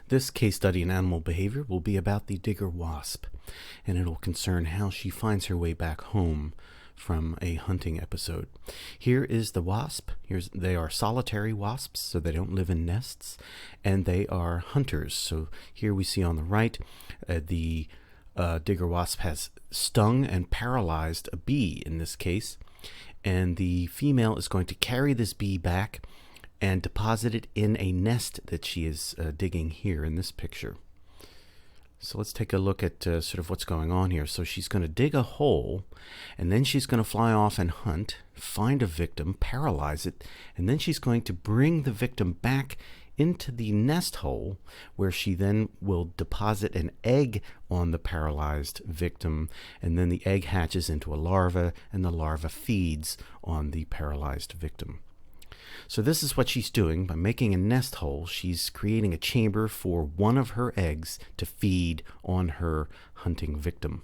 This case study in animal behavior will be about the Digger Wasp, and it'll concern how she finds her way back home from a hunting episode. Here is the wasp. They are solitary wasps, so they don't live in nests, and they are hunters. So here we see on the right, the Digger Wasp has stung and paralyzed a bee in this case, and the female is going to carry this bee back and deposit it in a nest that she is digging here in this picture. So let's take a look at sort of what's going on here. So she's going to dig a hole, and then she's going to fly off and hunt, find a victim, paralyze it, and then she's going to bring the victim back into the nest hole, where she then will deposit an egg on the paralyzed victim, and then the egg hatches into a larva, and the larva feeds on the paralyzed victim. So this is what she's doing. By making a nest hole, she's creating a chamber for one of her eggs to feed on her hunting victim.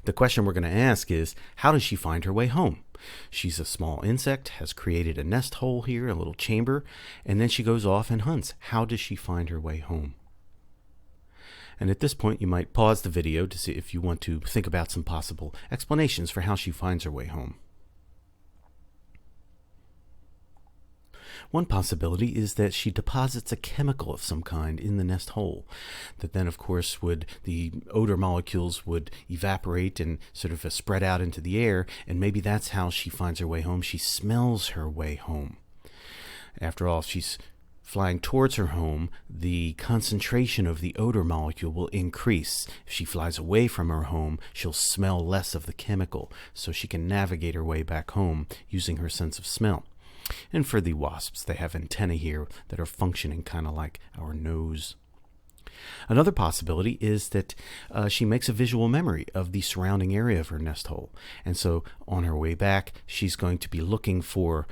The question we're going to ask is, how does she find her way home? She's a small insect, has created a nest hole here, a little chamber, and then she goes off and hunts. How does she find her way home? And at this point, you might pause the video to see if you want to think about some possible explanations for how she finds her way home. One possibility is that she deposits a chemical of some kind in the nest hole that then, of course, the odor molecules would evaporate and sort of spread out into the air, and maybe that's how she finds her way home. She smells her way home. After all, if she's flying towards her home, the concentration of the odor molecule will increase. If she flies away from her home, she'll smell less of the chemical, so she can navigate her way back home using her sense of smell. And for the wasps, they have antennae here that are functioning kind of like our nose. Another possibility is that she makes a visual memory of the surrounding area of her nest hole. And so on her way back, she's going to be looking for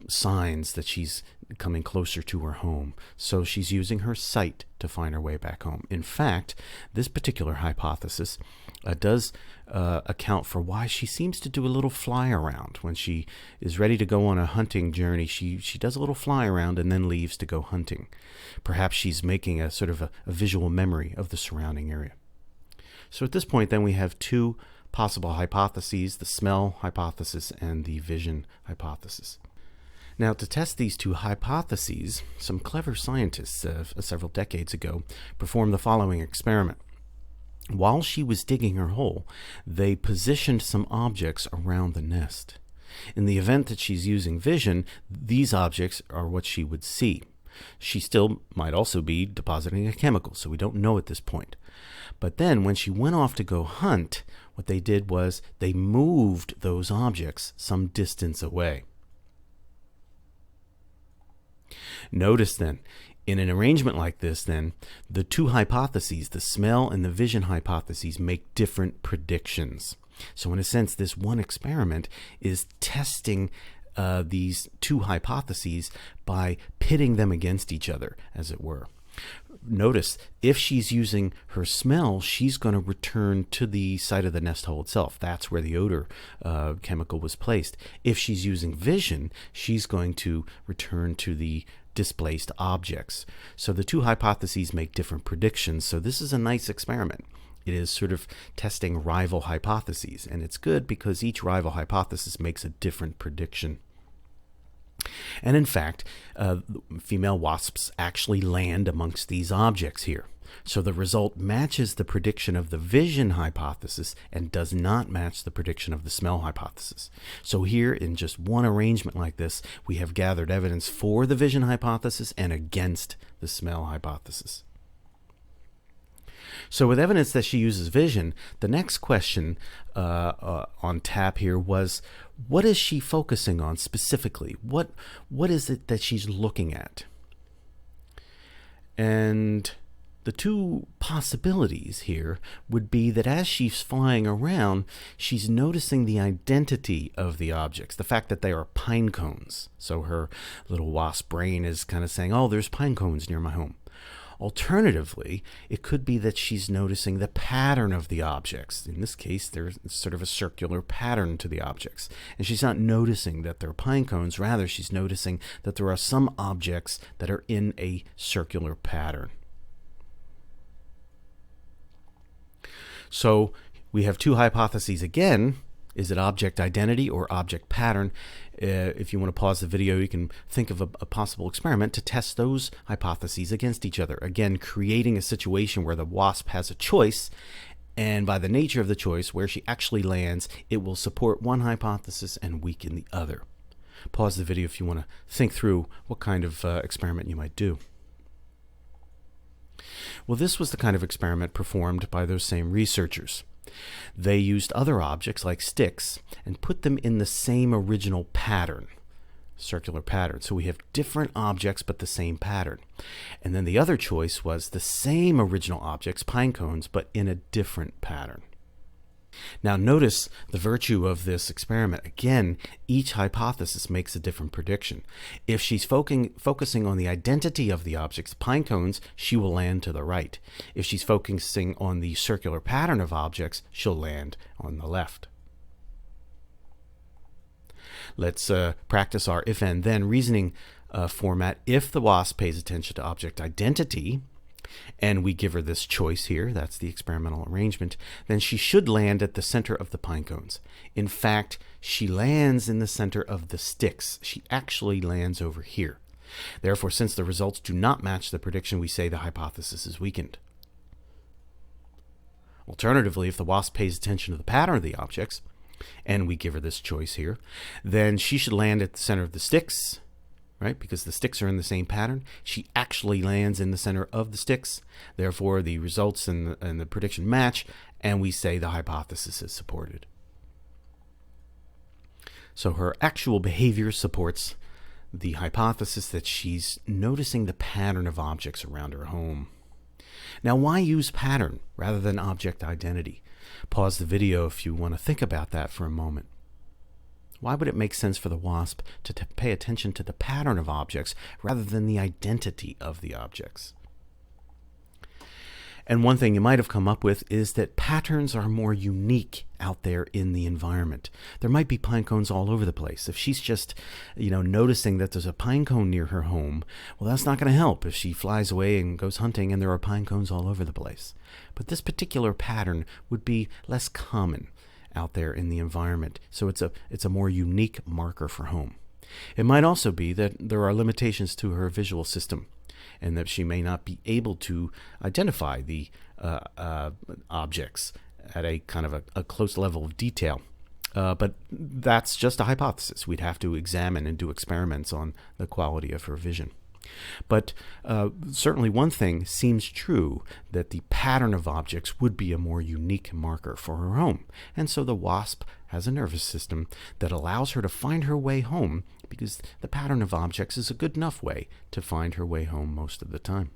signs that she's coming closer to her home. So she's using her sight to find her way back home. In fact, this particular hypothesis does account for why she seems to do a little fly around. When she is ready to go on a hunting journey, she does a little fly around and then leaves to go hunting. Perhaps she's making a sort of a visual memory of the surrounding area. So at this point, then, we have two possible hypotheses, the smell hypothesis and the vision hypothesis. Now, to test these two hypotheses, some clever scientists several decades ago performed the following experiment. While she was digging her hole, they positioned some objects around the nest. In the event that she's using vision, these objects are what she would see. She still might also be depositing a chemical, so we don't know at this point. But then when she went off to go hunt, what they did was they moved those objects some distance away. Notice then, in an arrangement like this, then, the two hypotheses, the smell and the vision hypotheses, make different predictions. So in a sense, this one experiment is testing these two hypotheses by pitting them against each other, as it were. Notice, if she's using her smell, she's going to return to the site of the nest hole itself. That's where the odor chemical was placed. If she's using vision, she's going to return to the displaced objects. So the two hypotheses make different predictions. So this is a nice experiment. It is sort of testing rival hypotheses, and it's good because each rival hypothesis makes a different prediction. And in fact, female wasps actually land amongst these objects here. So the result matches the prediction of the vision hypothesis and does not match the prediction of the smell hypothesis. So here, in just one arrangement like this, we have gathered evidence for the vision hypothesis and against the smell hypothesis. So with evidence that she uses vision, the next question on tap here was, what is she focusing on specifically? What is it that she's looking at? And the two possibilities here would be that as she's flying around, she's noticing the identity of the objects, the fact that they are pine cones. So her little wasp brain is kind of saying, oh, there's pine cones near my home. Alternatively, it could be that she's noticing the pattern of the objects. In this case, there's sort of a circular pattern to the objects. And she's not noticing that they're pine cones. Rather, she's noticing that there are some objects that are in a circular pattern. So we have two hypotheses again. Is it object identity or object pattern? If you want to pause the video, you can think of a possible experiment to test those hypotheses against each other. Again, creating a situation where the wasp has a choice, and by the nature of the choice, where she actually lands, it will support one hypothesis and weaken the other. Pause the video if you want to think through what kind of experiment you might do. Well, this was the kind of experiment performed by those same researchers. They used other objects like sticks and put them in the same original pattern, circular pattern. So we have different objects but the same pattern. And then the other choice was the same original objects, pine cones, but in a different pattern. Now notice the virtue of this experiment. Again, each hypothesis makes a different prediction. If she's focusing on the identity of the objects, pine cones, she will land to the right. If she's focusing on the circular pattern of objects, she'll land on the left. Let's practice our if and then reasoning format. If the wasp pays attention to object identity, and we give her this choice here, that's the experimental arrangement, then she should land at the center of the pine cones. In fact, she lands in the center of the sticks. She actually lands over here. Therefore, since the results do not match the prediction, we say the hypothesis is weakened. Alternatively, if the wasp pays attention to the pattern of the objects, and we give her this choice here, then she should land at the center of the sticks, right? Because the sticks are in the same pattern. She actually lands in the center of the sticks. Therefore, the results and the prediction match, and we say the hypothesis is supported. So her actual behavior supports the hypothesis that she's noticing the pattern of objects around her home. Now, why use pattern rather than object identity? Pause the video if you want to think about that for a moment. Why would it make sense for the wasp to pay attention to the pattern of objects rather than the identity of the objects? And one thing you might have come up with is that patterns are more unique out there in the environment. There might be pine cones all over the place. If she's just, noticing that there's a pine cone near her home, well, that's not going to help if she flies away and goes hunting and there are pine cones all over the place. But this particular pattern would be less common out there in the environment, so it's a more unique marker for home. It might also be that there are limitations to her visual system, and that she may not be able to identify the objects at a kind of a close level of detail. But that's just a hypothesis. We'd have to examine and do experiments on the quality of her vision. But certainly one thing seems true, that the pattern of objects would be a more unique marker for her home. And so the wasp has a nervous system that allows her to find her way home, because the pattern of objects is a good enough way to find her way home most of the time.